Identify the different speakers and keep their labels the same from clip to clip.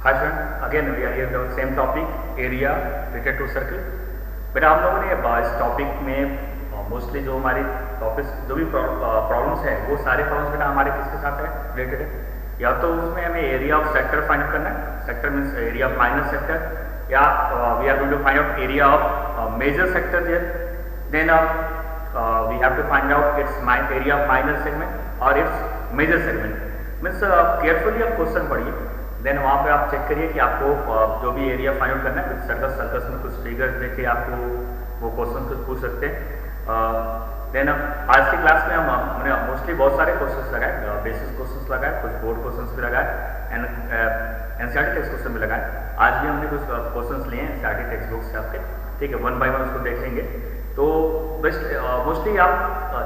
Speaker 1: Hi friend, again we are here the same topic area related to circle. बेटा हम लोगों ने इस टॉपिक में मोस्टली जो हमारे टॉपिक्स जो भी प्रॉब्लम्स है वो सारे प्रॉब्लम्स बेटा हमारे किसके साथ है रिलेटेड है। या तो उसमें हमें एरिया ऑफ सेक्टर फाइंड करना है, sector means area of minor sector, या we are going to find out area of major sector there, then we have to find out its area of minor segment और its major segment. Means carefully आप question पढ़िए, then वहाँ पे आप check करिए कि आपको जो भी एरिया फाइंड आउट करना है कुछ सर्कस में कुछ फिगर्स देके आपको वो क्वेश्चन कुछ पूछ सकते हैं। देन आज की क्लास में हमने मोस्टली बहुत सारे क्वेश्चंस लगाए, बेसिस क्वेश्चंस लगाए, कुछ बोर्ड क्वेश्चंस भी लगाए एंड एनसीईआरटी टेक्स्ट क्वेश्चन भी लगाए। आज भी हमने कुछ क्वेश्चंस लिए हैं एनसीईआरटी टेक्स्ट बुक से आपके, ठीक है, वन बाय वन उसको देखेंगे। तो बेस्ट मोस्टली आप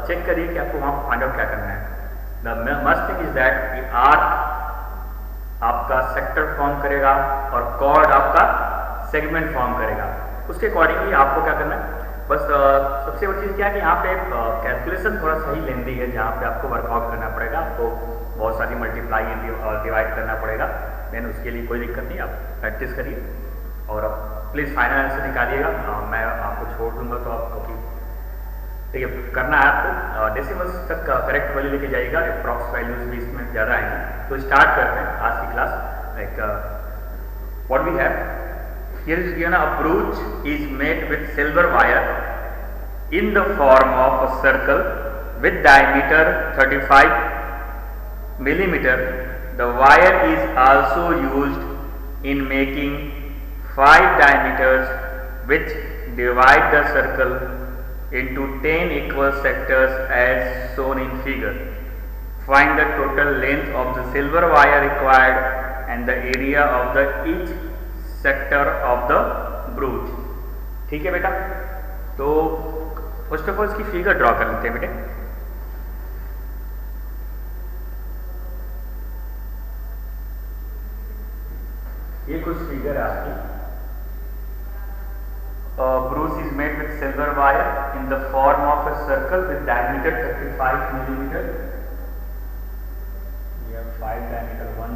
Speaker 1: चेक करिए कि आपको वहाँ फाइंड आउट क्या करना है। The must thing is that कि आर्क आपका सेक्टर फॉर्म करेगा और कॉर्ड आपका सेगमेंट फॉर्म करेगा, उसके अकॉर्डिंगली आपको क्या करना है। बस सबसे बड़ी चीज़ क्या है कि यहाँ पे कैलकुलेशन थोड़ा सही लेंदी है, जहाँ पे आपको वर्कआउट करना पड़ेगा, आपको बहुत सारी मल्टीप्लाई डिवाइड करना पड़ेगा। देन उसके लिए कोई दिक्कत नहीं, आप प्रैक्टिस करिए और प्लीज़ फाइनल आंसर निकालिएगा। मैं आपको छोड़ दूंगा तो आप ठीक है करना है आपको। डेसिमल्स तक करेक्ट वैल्यू लेके जाइएगा, अप्रॉक्स वैल्यूज भी इसमें ज़्यादा आएंगी। तो स्टार्ट करते हैं आज की class. Like what we have here is given, a brooch is made with silver wire in the form of a circle with diameter 35 millimeter. The wire is also used in making 5 diameters which divide the circle into 10 equal sectors as shown in figure. Find the total length of the silver wire required and the area of the each sector of the brooch. ठीक है बेटा, तो first of all इसकी figure draw कर लेते हैं बेटे। ये कुछ फिगर है आपकी। Bruce is made with silver wire in the form of a circle with diameter 35 millimeter. We have 5 diameter, 1,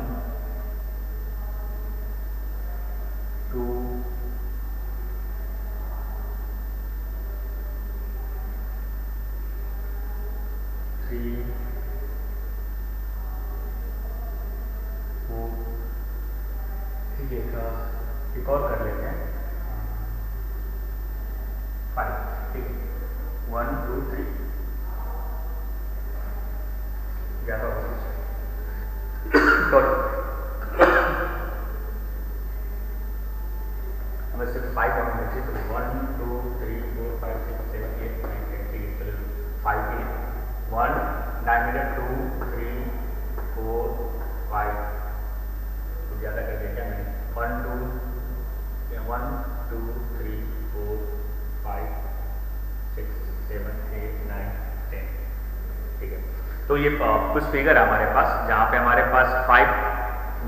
Speaker 1: 2, 3, 4, ठीक है, एक और कर लेते हैं, 5, ठीक है, 1, 2, 3, ज़्यादा हो हमें सिर्फ 5 और बचे, तो 1, 2, 3, 4, 5, 6, 7, 8, 9, 10, ठीक है, चलो 5 ही है। 1 डायमीटर, 2, 3, 4, 5, तो ज़्यादा कर दिया क्या मैंने, 1, 2, 3, 4, 5, 6, 7, 8, 9, 10, ठीक है। तो ये कुछ फिगर है हमारे पास, जहाँ पे हमारे पास 5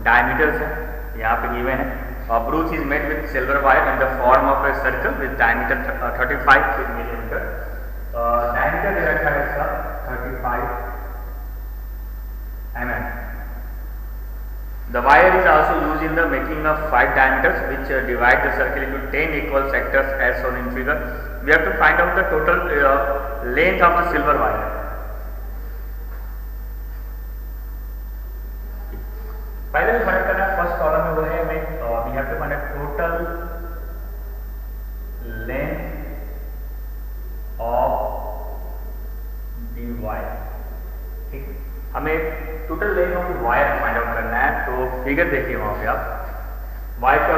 Speaker 1: डायमीटर्स है, यहाँ पे गिवन है। Brooch is made with silver wire in the form of a circle with diameter 35 millimetre. Diameter दे रखा है इसका 35 mm. The wire is also used in the making of 5 diameters which divide the circle into 10 equal sectors as shown in figure. We have to find out the total length of the silver wire. पहले जो find करना है first column में वो है हमें we have to find a total length of the wire. ठीक, हमें total length of wire find out करना है। तो फिगर देखिए वहाँ पे आप, वायर का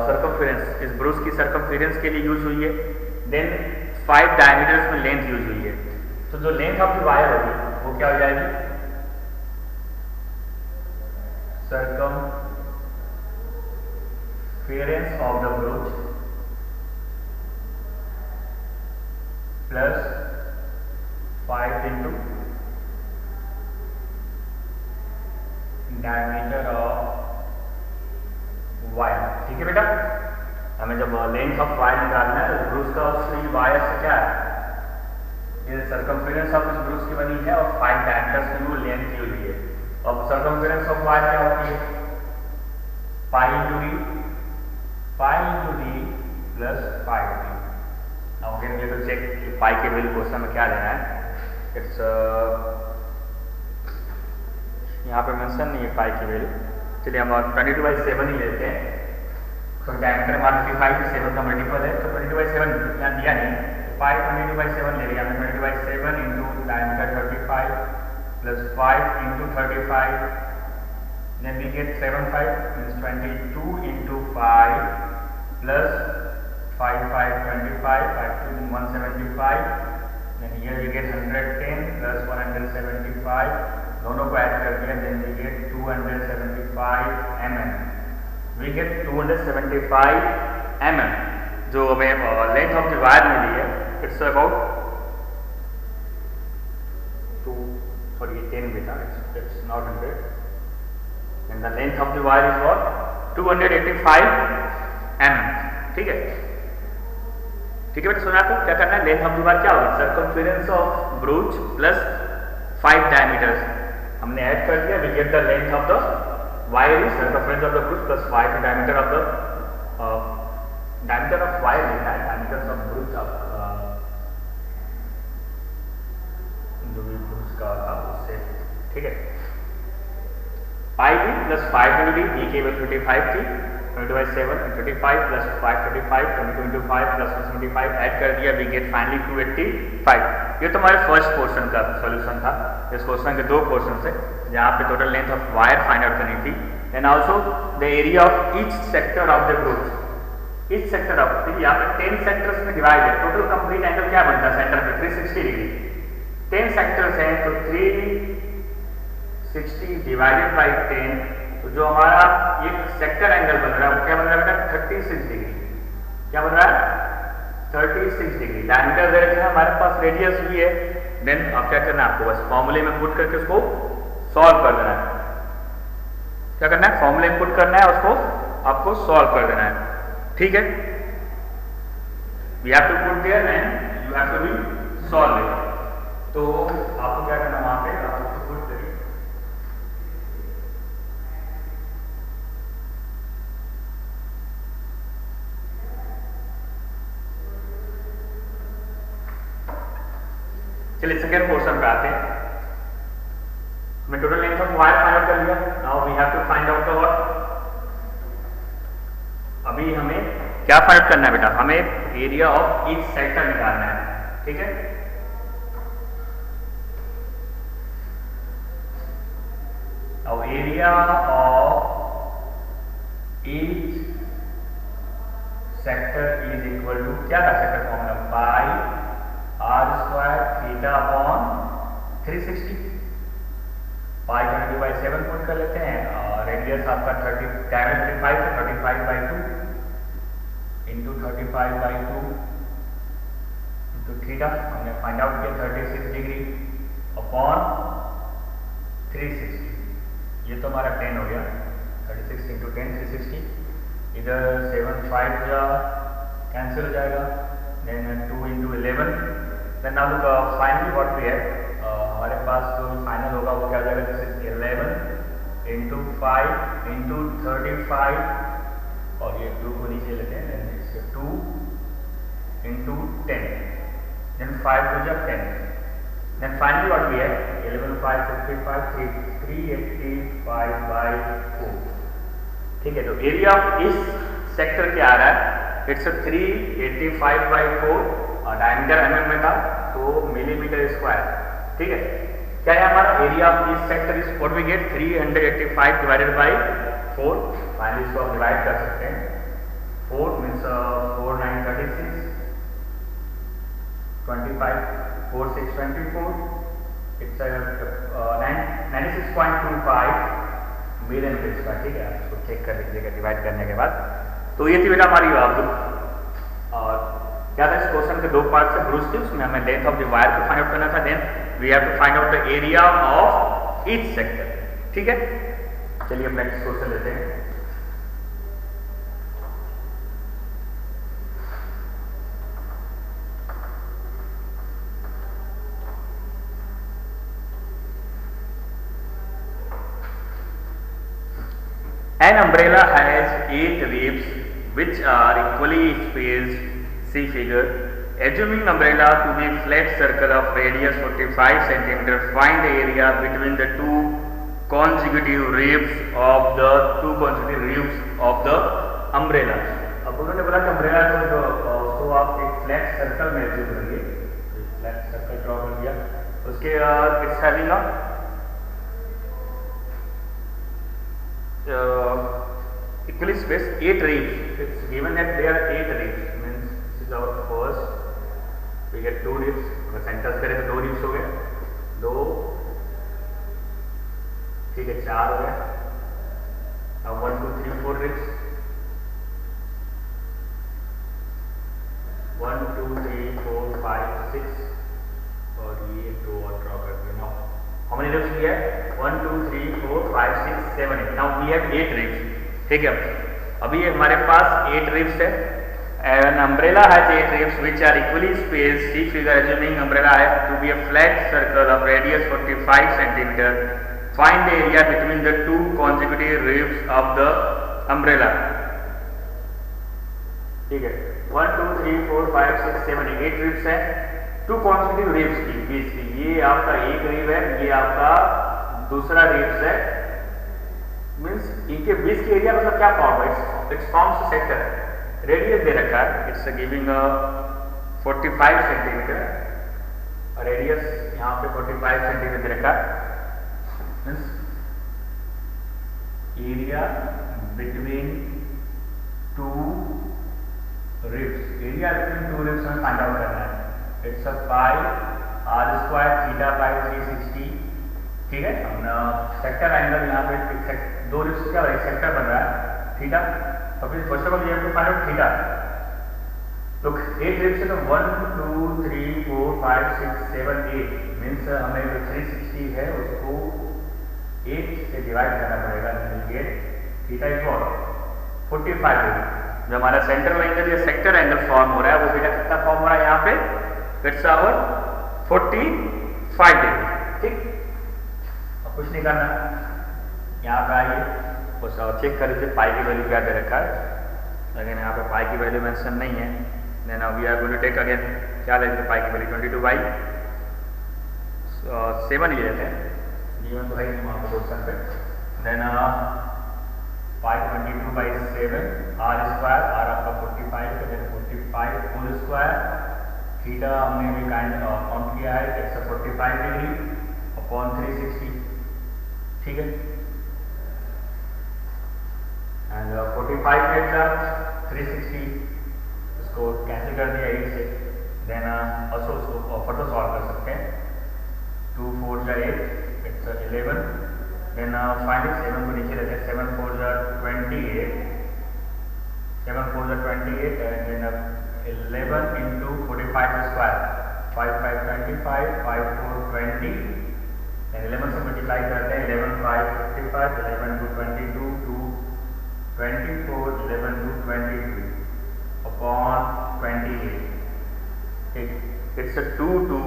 Speaker 1: सर्कमफेरेंस इस ब्रूच की सर्कमफेरेंस के लिए यूज हुई है, देन 5 डायमीटर्स में लेंथ यूज हुई है। तो जो लेंथ ऑफ द वायर होगी वो क्या हो जाएगी, circumference of the brooch plus 5 into diameter of wire। ठीक है बेटा, हमें जब लेंथ ऑफ वायर निकालना है तो ब्रूच का उसकी वायर से क्या है, ये सर्कमफेरेंस ऑफ इस ब्रूच की बनी है और 5 डायमीटर्स की वो लेंथ की हुई है। अब सर्कमफेरेंस ऑफ वायर क्या होती है, pi into D plus pi D. Now again we have to check कि पाई के वैल्यू क्वेश्चन में क्या देना है। इट्स यहाँ पे मेंशन नहीं है पाई की वैल्यू। चलिए हम 22/7 ही लेते हैं। तो डायमीटर हमारा 35 7 का मल्टीपल है, तो 22/7 यहाँ दिया नहीं, पाई 22/7 ले लिया हमने। 22/7 into diameter 35 plus 5 into 35, then we get 75 means 22 into 5 plus 5 5 25, 5 to 175, then here we get 110 plus 175, दोनों को ऐड कर दिया, then we get 275 mm। we get 275 mm जो हमें लेंथ ऑफ द वायर मिली है। It's about 10 beta, it's not 100, and the length of the wire is what 285 mm। ठीक है बेटा, सुना आपको क्या करना है। लेंथ ऑफ द वायर क्या होगी, circumference of brooch plus 5 diameters हमने ऐड कर दिया। We get the length of the wire is circumference of the brooch plus 5 diameter of the diameter of wire लिखा है, डायमीटर ऑफ ब्रूच ऑफ जो भी ब्रूच का था उससे। ठीक है, pi D plus 5 into D, D की वैल्यू 35 थी, 22/7 35 प्लस 535 22 इंटू 5 प्लस 175 ऐड कर दिया, वी गेट फाइनली 285। ये तो हमारे फर्स्ट पोर्शन का सॉल्यूशन था। इस क्वेश्चन के दो पोर्शन थे जहाँ पे total length of wire find out करनी थी, and also the area of each sector of the ब्रूच। Each sector of, यहाँ पे 10 सेक्टर्स में डिवाइड है। टोटल कंप्लीट एंगल क्या बनता है सेंटर पे 360 डिग्री। 10 सेक्टर्स हैं तो 360 डिवाइडेड बाई 10, तो जो हमारा एक सेक्टर एंगल बन रहा है वो क्या बन रहा है बेटा 36 डिग्री। क्या बन रहा है 36 डिग्री। डायमीटर दे रखे हैं हमारे पास, रेडियस भी है। देन अब क्या करना है आपको, बस फॉर्मूले में पुट करके उसको सॉल्व कर देना है। क्या करना है, फॉर्मूले में पुट करना है, उसको आपको सॉल्व कर देना है। ठीक है, we have to put there and you have to be solve it. तो आपको क्या करना है वहां पे, आपको पुट करिए। चलिए सेकेंड पोर्शन पे आते हैं। हमने total length of wire find out कर लिया। Now we have to find out the what, अभी हमें क्या फाइंड आउट करना है बेटा, हमें एरिया ऑफ ईच सेक्टर निकालना है। ठीक है, now area of each sector is equal to क्या था सेक्टर फॉर्मूला, पाई r स्क्वायर थीटा अपॉन 360। पाई 22/7 पुट कर लेते हैं, और रेडियस आपका 30 डायमीटर 35 है, 35/2 इंटू 35/2 इंटू थीटा हमने फाइंड आउट किया 36 डिग्री अपॉन 360। ये तो हमारा 10 हो गया, 36 इंटू 10 360। इधर 7 5 कैंसिल हो जाएगा, then 2 into 11। Then now look finally what we have, हमारे पास जो फाइनल होगा वो क्या हो जाएगा, दिस इज 11 इंटू 5 इंटू 35, और ये 2 को नीचे लेते हैं, then it's 2 into 10, then 5 to 10, then finally what we have 11 5 55 385/4। ठीक है, तो एरिया ऑफ इस सेक्टर क्या आ रहा है, इट्स 385/4, और डायमीटर mm में था तो मिलीमीटर स्क्वायर। ठीक है, क्या है हमारा एरिया ऑफ इस sector is what we get 385 divided by 4। Finally इसको आप डिवाइड कर सकते हैं, 4 मीन्स 4 9 36 25 4 6 24, इट्स 96.25 मिलीमीटर स्क्वायर। ठीक है, इसको चेक कर लीजिएगा डिवाइड करने के बाद। तो ये थी बेटा हमारी और क्या था इस क्वेश्चन के दो पार्ट से ब्रूच थी, उसमें हमें लेंथ ऑफ द वायर को फाइंड आउट करना था, then we have to find out the area of each sector. ठीक है, चलिए अब नेक्स्ट क्वेश्चन लेते हैं। An umbrella has 8 ribs which are equally spaced. See figure. Assuming umbrella to be flat circle of radius 45 cm, find the area between the two consecutive ribs of the umbrella. अब उन्होंने बोला कि umbrella जो उसको आप एक flat circle में assume करिए, फ्लैट सर्कल ड्रॉ कर दिया, उसके it's having a equally spaced 8 ribs. It's given that there are 8 ribs, means this is our first. We get 2 ribs. अगर सेंटर्स करें तो 2 ribs हो गए, 2, ठीक है, 4 हो गए. अब 1 2 3 4 ribs, 1 2 3 4 5 6 और ये 2 और ड्रॉ कर दिया. Now how many ribs we have? 1 2 3 4 5 6 7 8. Now we have 8 ribs. ठीक है, अभी हमारे पास 8 ribs है. An umbrella has 8 ribs which are equally spaced. See figure. Assuming umbrella has to be a flat circle of radius 45 cm. Find the area between the two consecutive ribs of the umbrella. ठीक है, 1 2 3 4 5 6 7 8 ribs है. 2 consecutive ribs की बीच की, ये आपका एक rib है, ये आपका दूसरा रिब्स है. मीन्स इनके बीच की एरिया मतलब क्या फॉर्म है? It's forms sector. रेडियस दे रखा है, इट्स गिविंग 45 सेंटीमीटर. रेडियस यहाँ पे 45 सेंटीमीटर दे रखा है. Means area between 2 ribs, area between 2 ribs में फाइंड आउट करना है. It's a pi r square theta by 360. ठीक है, हमने सेक्टर एंगल यहाँ पे 2 रिब्स क्या एक सेक्टर बन रहा है थीटा. तो फिर फर्स्ट ऑफ ऑल ये फाइंड आउट थीटा. तो 8 रिब्स है तो 1 2 3 4 5 6 7 8 मीन्स हमें जो 360 है उसको 8 से डिवाइड करना पड़ेगा. Theta is what 45 degree. जो हमारा सेंट्रल एंगल या सेक्टर एंगल फॉर्म हो रहा है वो बेटा कितना फॉर्म हो रहा है यहाँ पे? It's our 45 degree. ठीक, अब कुछ नहीं करना, यहाँ पे आइए बस चेक कर लीजिए पाई की वैल्यू क्या दे रखा है. लेकिन यहाँ पे पाई की वैल्यू मेंशन नहीं है. Then we are going to take again क्या लेते हैं पाई की वैल्यू 22/7 ले लेते हैं. जीवन तो है वहाँ पे क्वेश्चन पे. Than pi 22/7 r square, r आपका 45 है, देन 45 होल स्क्वायर. थीटा हमने भी काइंड काउंट किया है, इट्स 45 डिग्री अपॉन 360. ठीक है, एंड 45 है 360, इसको कैंसिल कर दिया 8 से. देन ऑल्सो उसको फर्दर सॉल्व कर सकते हैं. 2 4 जा 8, इट्स 11. देन फाइनली 7 को नीचे लेते हैं. 7 4 जा 28, 7 4 जा 28 and then 11 into 45 square. 5 5 25, 5 4 20 and 11 से मल्टीप्लाई करते हैं. 11 5 55, 11 2 22, 2 24, 11 2 22 अपॉन 28. ठीक, इट्स 2 2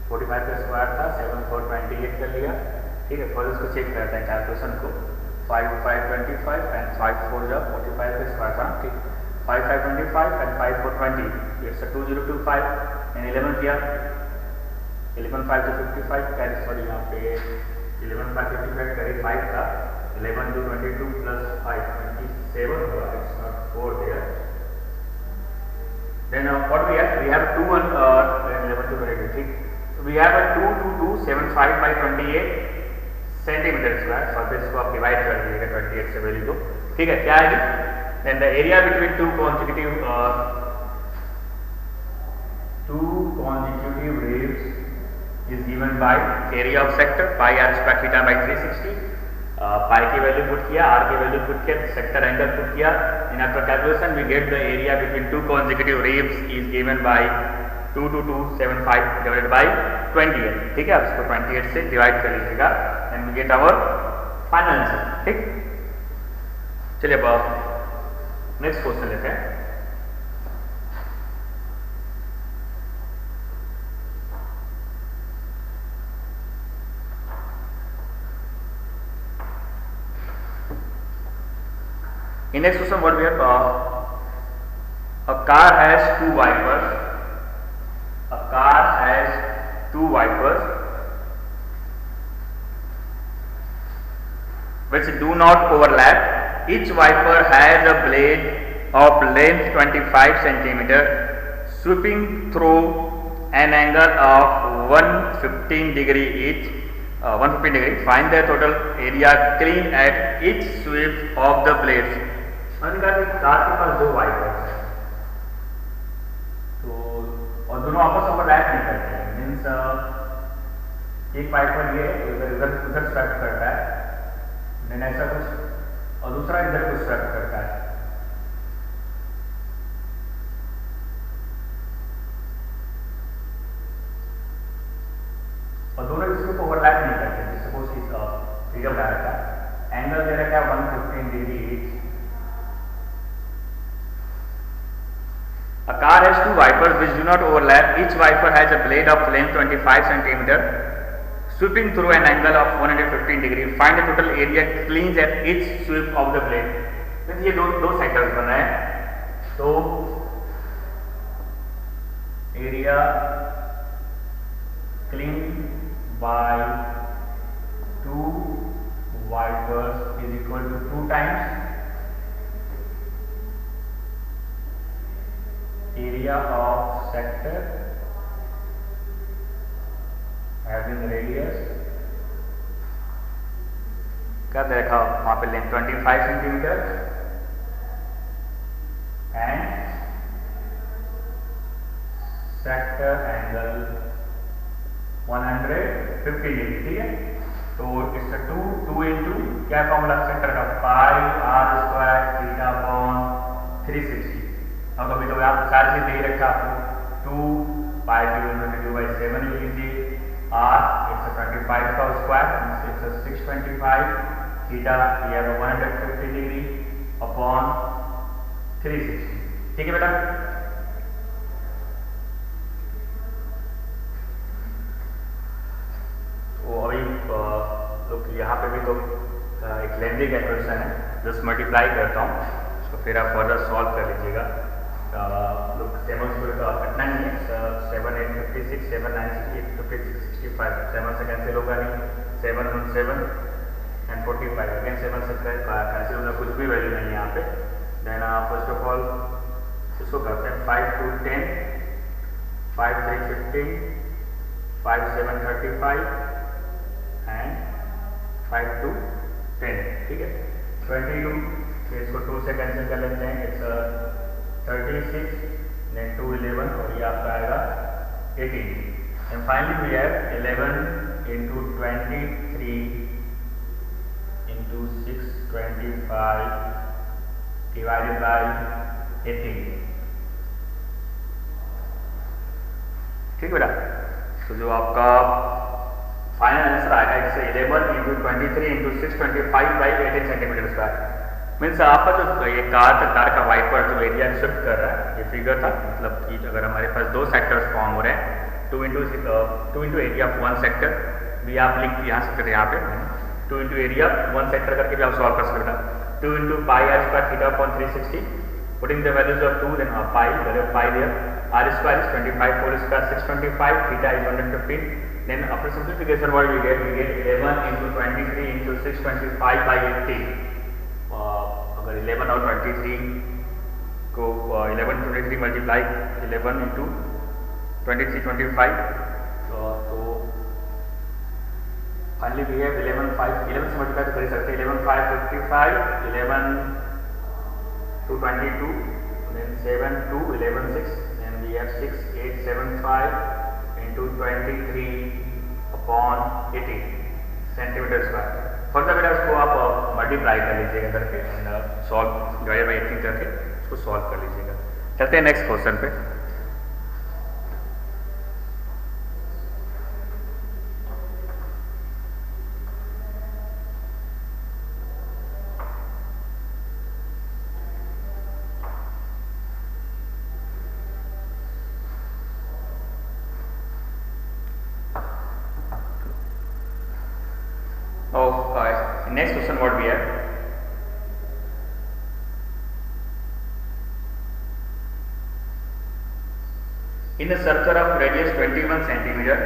Speaker 1: 45 का स्क्वायर था, 7 4 28 कर लिया. ठीक है, फर्स्ट इसको चेक करते हैं कैलकुलेशन को. 5 5 25 एंड 5 4 जब 45 का स्क्वायर था. ठीक, 5 5 25 एंड 5 4 20, इट्स 2025 एंड 11 किया 11 5 to 55 कैरी, सॉरी यहाँ पे 11 5 55 कैरी 5 था. 11 to 22 plus 5 27 होगा, it's not 4 there. Then what we have 2 1 11 to 22. ठीक, we have a 22275/28 centimetre square. Surface को आप डिवाइड कर दीजिएगा 28 से वैल्यू को. ठीक है, क्या आएगी? Then the area between two consecutive ribs is given by area of sector pi r square theta by 360. Pi की वैल्यू पुट किया, r की वैल्यू पुट किया, सेक्टर एंगल पुट किया. In after calculation we get the area between two consecutive ribs is given by 22275 divided by 28. ठीक है, अब इसको 28 से डिवाइड कर लीजिएगा and we get our final answer. ठीक, चलिए अब नेक्स्ट क्वेश्चन लेते हैं. In next question, what we have, a car has two wipers. A car has two wipers which do not overlap. Each wiper has a blade of length 25 centimeter sweeping through an angle of 115 degree each. 115 degree. Find the total area cleaned at each sweep of the blades. Car के पास दो wipers है, तो और दोनों आपस में overlap नहीं करते हैं। मीन्स एक वाइपर ये उधर उधर उधर स्वेप करता है, देन ऐसा कुछ, और दूसरा इधर कुछ स्वेप करता है। और दोनों इसको ओवरलैप नहीं करते। जैसे सपोज कि फिगर बना रखा है, एंगल दे रखा है 115 degree each. A car has two wipers which do not overlap. Each wiper has a blade of length 25 centimeter sweeping through an angle of 115 degree. Find the total area cleansed at each sweep of the blade. तो ये दो sectors बना है, तो area cleaned by two wipers is equal to 2 times area of sector having radius, क्या देखा वहां पे length 25 centimetre and sector angle 150 degree. ठीक है, तो इससे 2 इंटू क्या फॉर्मूला सेक्टर का, पाई आर स्क्वायर थीटा अपॉन 360। और कभी तो आप सारी चीज दे रखा आपको 2 पाई डिवाइडेड बाय 7 ले लीजिए, आर 125 का स्क्वायर, इट्स 625, थीटा ये 150 डिग्री अपॉन 360। ठीक है बेटा, तो अभी लोग यहाँ पे भी तो एक लेंदी कैलकुलेशन है, जस्ट मल्टीप्लाई करता हूँ, उसको फिर आप फर्दर सॉल्व कर लीजिएगा। लोग 7 को कटना नहीं है, 7 8 56 7 9 68 56 65, 7 से कैंसिल होगा नहीं, 7 1 7 एंड 45, अगेन 7 से कैंसिल होगा, कुछ भी वैल्यू नहीं है यहाँ पे। देन फर्स्ट ऑफ ऑल इसको करते हैं 5 2 10, 5 3 15, 5 7 35 एंड 5 2 10। ठीक है, 22, फिर इसको 2 से कैंसिल कर लेते हैं, इट्स 36, then 2 11, और ये आपका आएगा 18। And finally we have 11 into 23 into 625 divided by 18। ठीक बेटा, तो जो आपका फाइनल आंसर आएगा it's 11 into 23 into 625 by 18 centimetre square. Means आपका जो ये कार का वाइपर जो एरिया शिफ्ट कर रहा है, ये फिगर था, मतलब कि अगर हमारे पास दो सेक्टर्स फॉर्म हो रहे हैं, 2 इंटू एरिया ऑफ 1 सेक्टर भी आप लिख यहाँ सकते थे, यहाँ पे 2 इंटू एरिया 1 सेक्टर करके भी आप सॉल्व कर सकते हैं। 2 into pi are square theta upon 360, putting the values of 2 then pi value pi there, R square is 25 whole square 625, theta is 115। Then after simplification what we get 11 into 23 into 625 by 18। अगर 11 और 23 को 11 23 multiply 11 into 23 25, तो finally भी है 11 5 11 से multiply तो कर सकते हैं, 11 5 55, 11 2 22, then 7 2 11 6, and we have 6 8 7 5 into 23 upon 18 centimetre square. Further बेटा उसको आप मल्टीप्लाई कर लीजिएगा करके एंड सॉल्व डिवाइडेड बाई 18 करके उसको सॉल्व कर लीजिएगा। चलते हैं नेक्स्ट क्वेश्चन पे। Next question what we have, In a circle of radius 21 centimeter,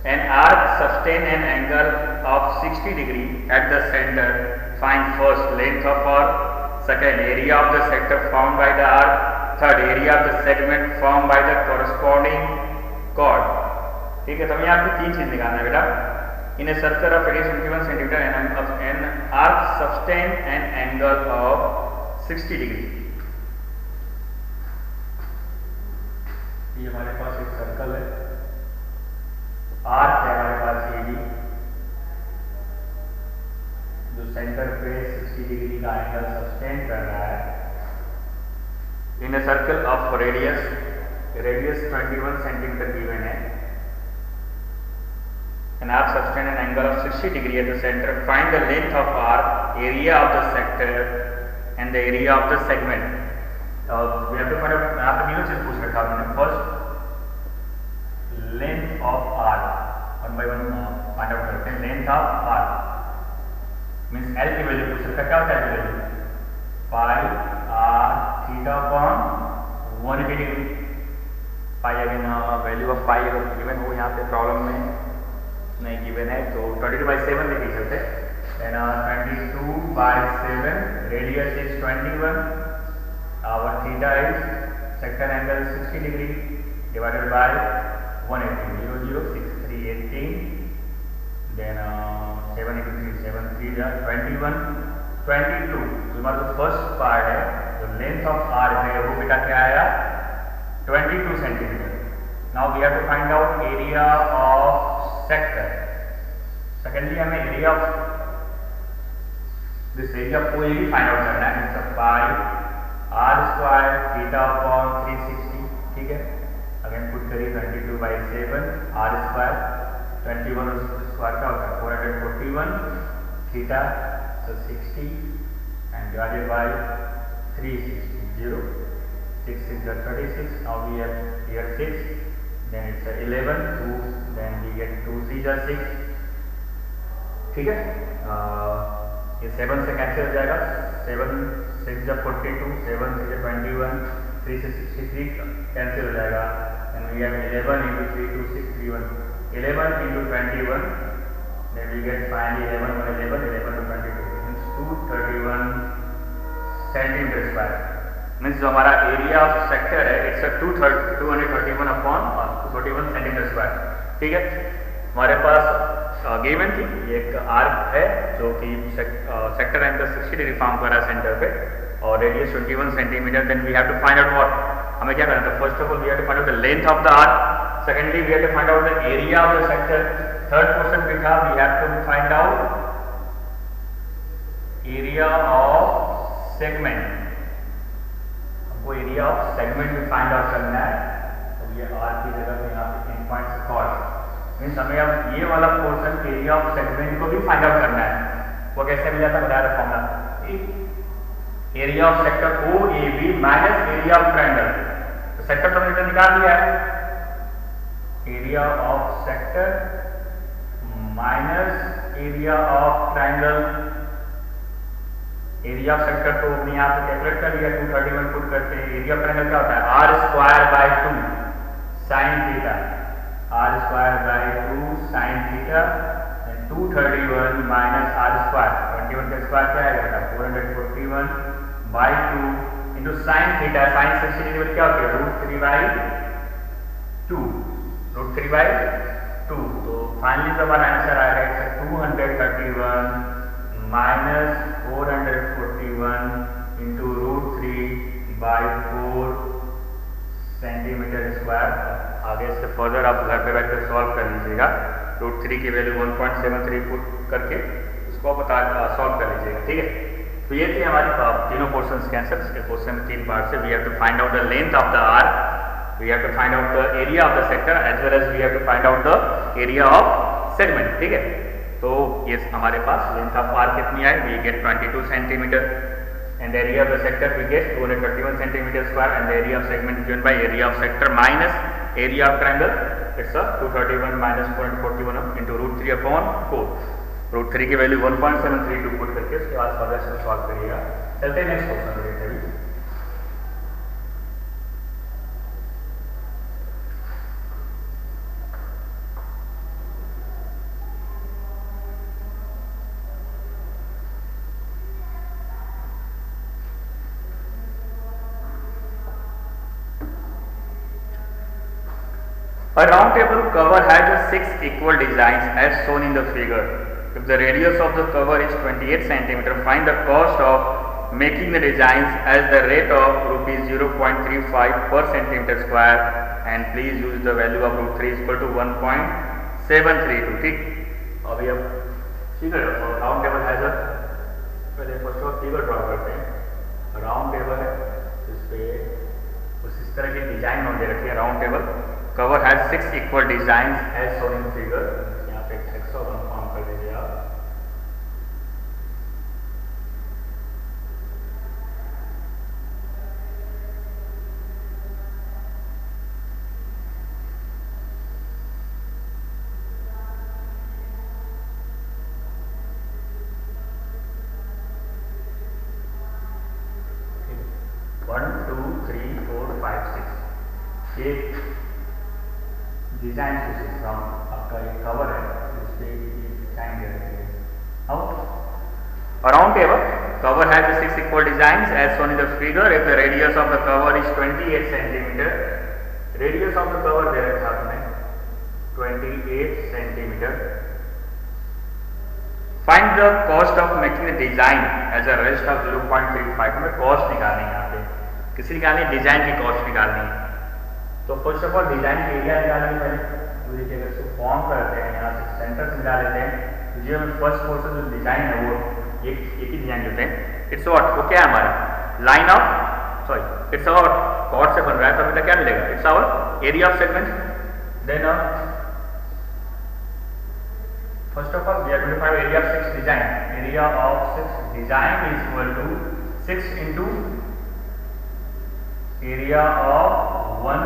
Speaker 1: an arc sustain an angle of 60 degree at the center. Find first length of arc, second area of the sector formed by the arc, third area of the segment formed by the corresponding chord. ठीक है, तो हमें आपको तीन चीज निकालना है बेटा. In a circle of radius 21 centimeter, an arc sustain an angle of 60 degree. ये हमारे पास एक सर्कल है, आर्क है हमारे पास ये भी, जो सेंटर पे 60 डिग्री का एंगल सस्टेन कर रहा है. In a circle of radius 21 centimetre given है. An arc sustain an angle of 60 degree at the center. Find the length of arc, area of the sector, and the area of the segment. We have to find out. यहाँ पे तीनों चीज पूछ रखा है हमने. First, length of arc. One by one find out करते हैं. Length of arc means L की वैल्यू पूछ रखा है. क्या होता है value? Pi r theta upon 180 degree. Pi again value of pi अगर given हो यहाँ पे प्रॉब्लम में नहीं गिवन है तो 22/7 लिख सकते हैं. Then 22/7 radius is 21. Our theta is sector angle 60 degree divided by 180. 0 0 6 3 18. Then 7 into 3 7 3 21 22. तो हमारा जो फर्स्ट पार्ट है, जो लेंथ ऑफ आर्क है वो बेटा क्या आया? 22 centimetre. Now we have to find out area of sector. Secondly हमें एरिया ऑफ दिस एरिया को ये भी फाइंड आउट करना है. It's pi are square theta upon 360. ठीक है, अगेन पुट करिए 22/7 आर स्क्वायर 21 स्क्वायर का होता है 441 theta so 60 and divided by 360. 0 6 6 are 36. Now we have here 6, then it's 11 2, then we get 2 3 are 6. ठीक है, ये 7 से कैंसिल हो जाएगा. 7 6 are 42, 7 3 are 21, 3 से 63 कैंसिल हो जाएगा. and we have 11 into 3 2 6 3 1 11 into 21, then we get finally 11 1 11 11 to 22 means 231 centimeter square. Means जो हमारा एरिया ऑफ सेक्टर है इट्स 231 अपॉन 231 सेंटीमीटर स्क्वायर. ठीक है, हमारे पास गिवन थी एक आर्क है जो कि सेक्टर एंगल 60 डिग्री फॉर्म कर रहा है सेंटर पे और radius 21 centimetre. Then we have to find out what. हमें क्या करना था? First of all we have to find out the length of the arc. Secondly we have to find out the area of the sector. Third question भी था we have to find out area of segment. वो area of segment भी find out करना है. तो ये are की जगह पे यहाँ पे 10 पॉइंट्स कॉर्ड मीन्स हमें अब ये वाला पोर्शन एरिया ऑफ सेगमेंट को भी फाइंड आउट करना है. वो कैसे मिला था बताया था formula. Area of sector O A B minus area of triangle. तो सेक्टर तो हमने निकाल लिया है. Area of sector minus area of triangle. Area of sector तो अपने यहाँ पे कैलकुलेट कर लिया 231 पुट करते हैं. एरिया ऑफ ट्रायंगल क्या होता है? R square by 2 sine theta. R square by 2 sine theta. 231 minus R square 21 का स्क्वायर क्या आएगा? 441 by 2 into sine theta. Sine 60 degree क्या होती है? √3/2. √3/2. तो फाइनली जो हमारा आंसर आएगा it's 231 minus 441 into √3/4 centimetre square. आगे इससे फर्दर आप घर पे बैठ कर सॉल्व कर लीजिएगा. √3 की वैल्यू 1.73 पुट करके उसको बता सॉल्व कर लीजिएगा. ठीक है, तो ये थी हमारी तीनों पोर्शंस के आंसर. इसके क्वेश्चन में 3 पार्ट से. We have to find out the length of the arc, we have to find out the area of the sector as well as we have to find out the area of segment. ठीक है, तो ये हमारे पास length of arc कितनी आई? We get 22 centimetre and the area of the sector we get 231 centimeter square and the area of segment given by area of sector minus area of triangle. It's a 231 minus 441 into √3/4. √3 की value 1.732 put करके उसके बाद further से solve करिएगा. चलते हैं next question देखते हैं. A round table cover has 6 equal designs as shown in the figure. If the radius of the cover is 28 cm, find the cost of making the designs as the rate of rupees 0.35 per centimeter square, and please use the value of root 3 is equal to 1.732. ठीक, अभी अब figure round table has a, पहले first of figure draw करते हैं। Round table है, इस पे इस तरह की डिजाइन होने दे रखी है। Round table cover has 6 equal designs as shown in figure. यहाँ पे एक हेक्सागोन फॉर्म कर दीजिए आप। ये डिजाइन फ्रॉम आपका एक कवर है, इस पे डिजाइन दे रखी है। अब round table cover has 6 equal designs as shown in the figure. If the radius of the cover is 28 cm, radius of the cover दे रखा आपने 28 cm. Find the cost of making the design as a rest of 0.35. हमें cost निकालनी है, यहाँ पे किसी निकालनी है, डिजाइन की कॉस्ट निकालनी है। तो फर्स्ट ऑफ ऑल डिजाइन की एरिया निकालेंगे पहले। तो देखिए अगर इसको फॉर्म करते हैं, यहाँ से सेंटर से निकाल लेते हैं, तो जो हमें फर्स्ट पोर्शन जो डिजाइन है वो एक ही डिजाइन लेते हैं। इट्स व्हाट, वो क्या है हमारा line of, sorry it's our chord से बन रहा है, तो हमें क्या मिलेगा, it's our area of segment. Then first of all we are going to find area of 6 design. Area of 6 design is equal to 6 into area of 1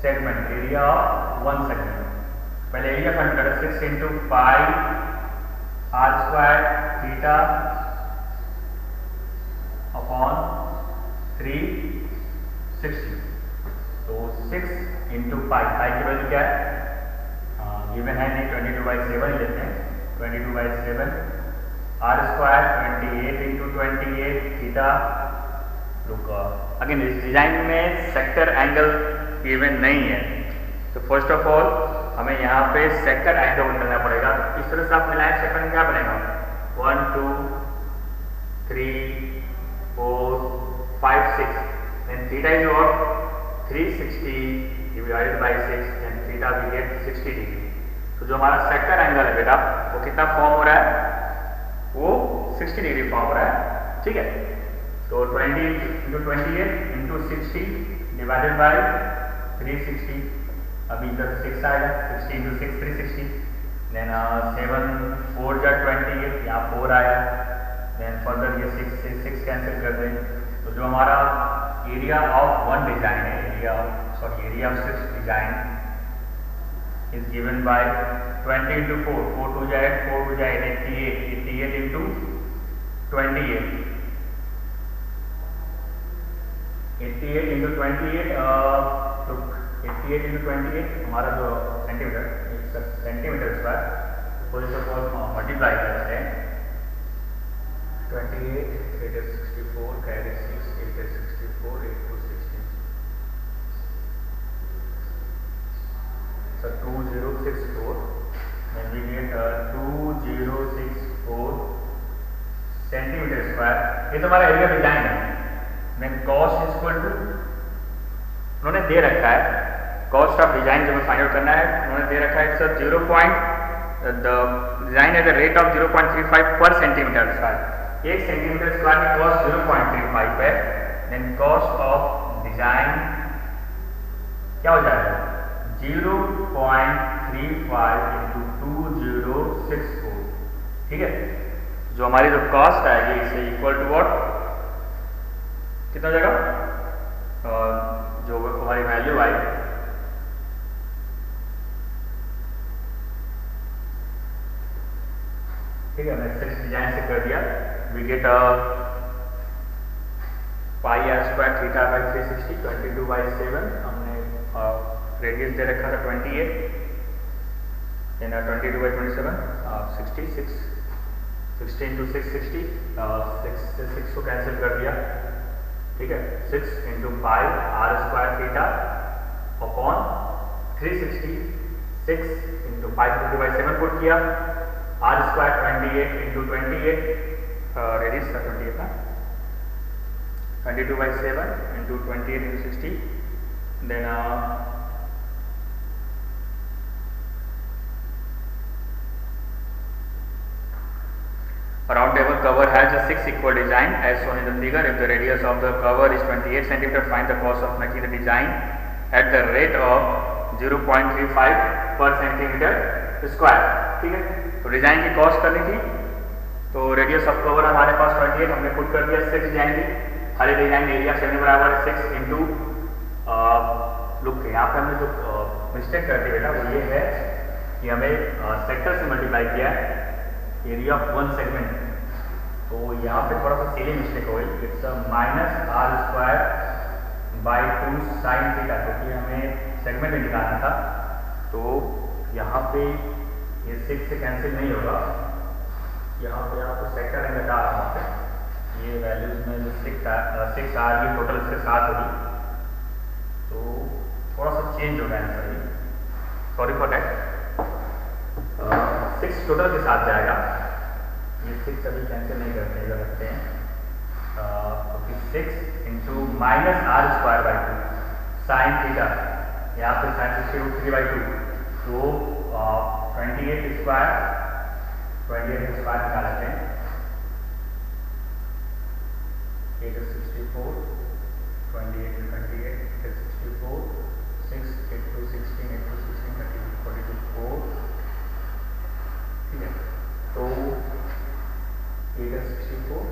Speaker 1: segment, area of 1 segment. पहले area find करें, 6 into pi are square theta upon 360। तो 6 into पाई, पाई की value क्या है, given है नहीं, 22/7 लेते हैं। 22/7 R square 28 into 28 theta. Look again इस डिजाइन में सेक्टर एंगल गिवन नहीं है, तो फर्स्ट ऑफ ऑल हमें यहाँ पे सेक्टर एंगल निकालना पड़ेगा। इस तरह से आप मिलाएं, सेक्टर में क्या बनेगा, 1 2 3 4 5 6, then theta is what 360 divided by 6, then theta we get 60 degree. तो जो हमारा सेक्टर एंगल है बेटा वो कितना फॉर्म हो रहा है, वो 60 डिग्री फॉर्म हो रहा है। ठीक है, तो 20 इंटू 28 इंटू 60 डिवाइडेड बाय 360। अभी इधर 6 आएगा, 60 इंटू 6 360, देन 7 4 जा 28, यहाँ 4 आया, देन फर्दर ये 6 से 6 कैंसिल कर दें। तो जो हमारा एरिया ऑफ 1 डिजाइन है, area of 6 design is given bye 20 into 4, 4 2 जाए 4 2 जाए 88 इंटू 28, 88 इंटू 28, तो 88 इंटू 28 हमारा जो सेंटीमीटर स्क्वायर मल्टीप्लाई करते हैं। 28 8 is 64 carry 6 8 is 64 8 to 16, so 2064, then we get 2064 centimetre square. ये तो हमारा एरिया डिजाइन है। Then cost is equal to, उन्होंने दे रखा है कॉस्ट ऑफ डिजाइन, जो हमें फाइंड आउट करना है, उन्होंने दे रखा है it's 0. The design at the rate of 0.35 पर सेंटीमीटर स्क्वायर। 1 सेंटीमीटर स्क्वायर की कॉस्ट 0.35 है। देन कॉस्ट ऑफ डिजाइन क्या हो जाएगा, 0.35 इंटू 2064। ठीक है, जो हमारी जो कॉस्ट आएगी इससे इक्वल टू व्हाट, कितना हो जाएगा, जो हमारी वैल्यू आई ठीक है, मैंने 6 डिजाइन से कर दिया। We get pi are square theta by 360, 22/7 हमने रेडियस दे रखा था 28, देन 22/27 66, 60 इंटू 660, 6 से 6 को कैंसिल कर दिया। ठीक है, 6 into pi are square theta upon 366 into 550/7 put किया, आर स्क्वायर 28 इंटू 28 रेडियस था 28 ना, 22/7 into 28 into 60, then round table cover has a 6 equal design as shown in the figure. If the radius of the cover is 28 cm, find the cost of making the design at the rate of 0.35 per centimeter square. ठीक है, तो design की cost करनी थी, तो radius of cover हमारे पास 28, हमने put कर दिया 6 डिजाइन की, हर डिजाइन एरिया 7 बराबर 6 इंटू लुक। यहाँ पे हमने जो मिस्टेक कर दी बेटा वो ये है कि हमें सेक्टर से मल्टीप्लाई किया है एरिया ऑफ वन सेगमेंट, तो यहाँ पे थोड़ा सा सिली मिस्टेक हो गई। इट्स -r²/2 sin थीटा, क्योंकि हमें सेगमेंट में निकालना था, तो यहाँ पे ये 6 से कैंसिल नहीं होगा, यहाँ पे आपको सेक्टर एंगल आ रहा है, ये वैल्यूज में जो 6 आ रही है टोटल इसके साथ होगी, तो थोड़ा सा चेंज होगा answer, sorry for that. 6 total के साथ जाएगा, ये 6 अभी कैंसिल नहीं करते हैं, रखते हैं, क्योंकि 6 इंटू -r²/2 साइन थीटा, यहाँ पे साइन 60√3/2, तो 28 स्क्वायर निकाल लेते हैं, 8 is 64, 28 is 28, 8 is 64, 6, 8 to 16, 8 to 16, 32, 42, 4, ठीक है, तो 8 is 64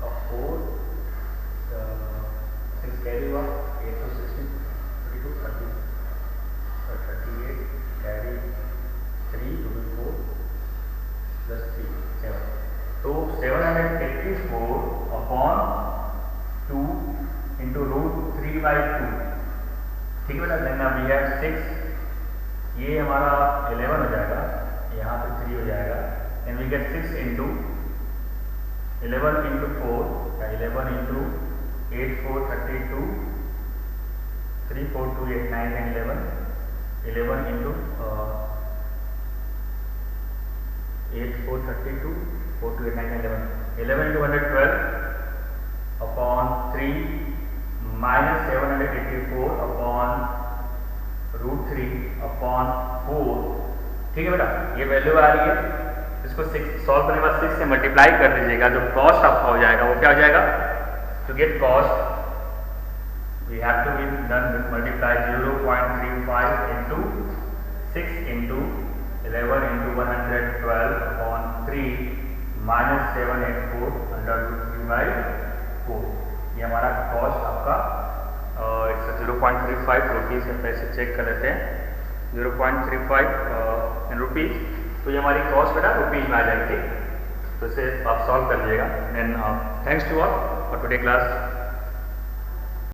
Speaker 1: और 4 6 कैरी हुआ, 8 to 16, 32, 30 और 38 कैरी 3 to 4 plus 3 7, तो 784 अपॉन 2 इंटू √3/2, ठीक है बेटा। देन वी हैव 6, ये हमारा 11 हो जाएगा, यहाँ पे 3 हो जाएगा, and we get 6 into 11 into 4, 11 into 8 4 32, 3 4 2 8 9 10 11 into 8 4 32, 4 2 8 9 10 11 into 112 upon 3 -784 upon √3 upon 4, ठीक है बेटा। ये वैल्यू आ रही है, इसको 6 सॉल्व करने के बाद 6 से मल्टीप्लाई कर दीजिएगा, जो कॉस्ट आपका हो जाएगा वो क्या हो जाएगा, to get cost we have to be done with multiply 0.35 into 6 into 11 into 112 upon 3 -784/3/4, ये हमारा कॉस्ट आपका इट्स 0.35 रुपीज़ है। पैसे चेक कर लेते हैं, 0.35 इन रुपीज़, तो ये हमारी कॉस्ट बेटा रुपीज़ में आ जाएगी, तो इसे आप सॉल्व कर लीजिएगा। And thanks to all for today class.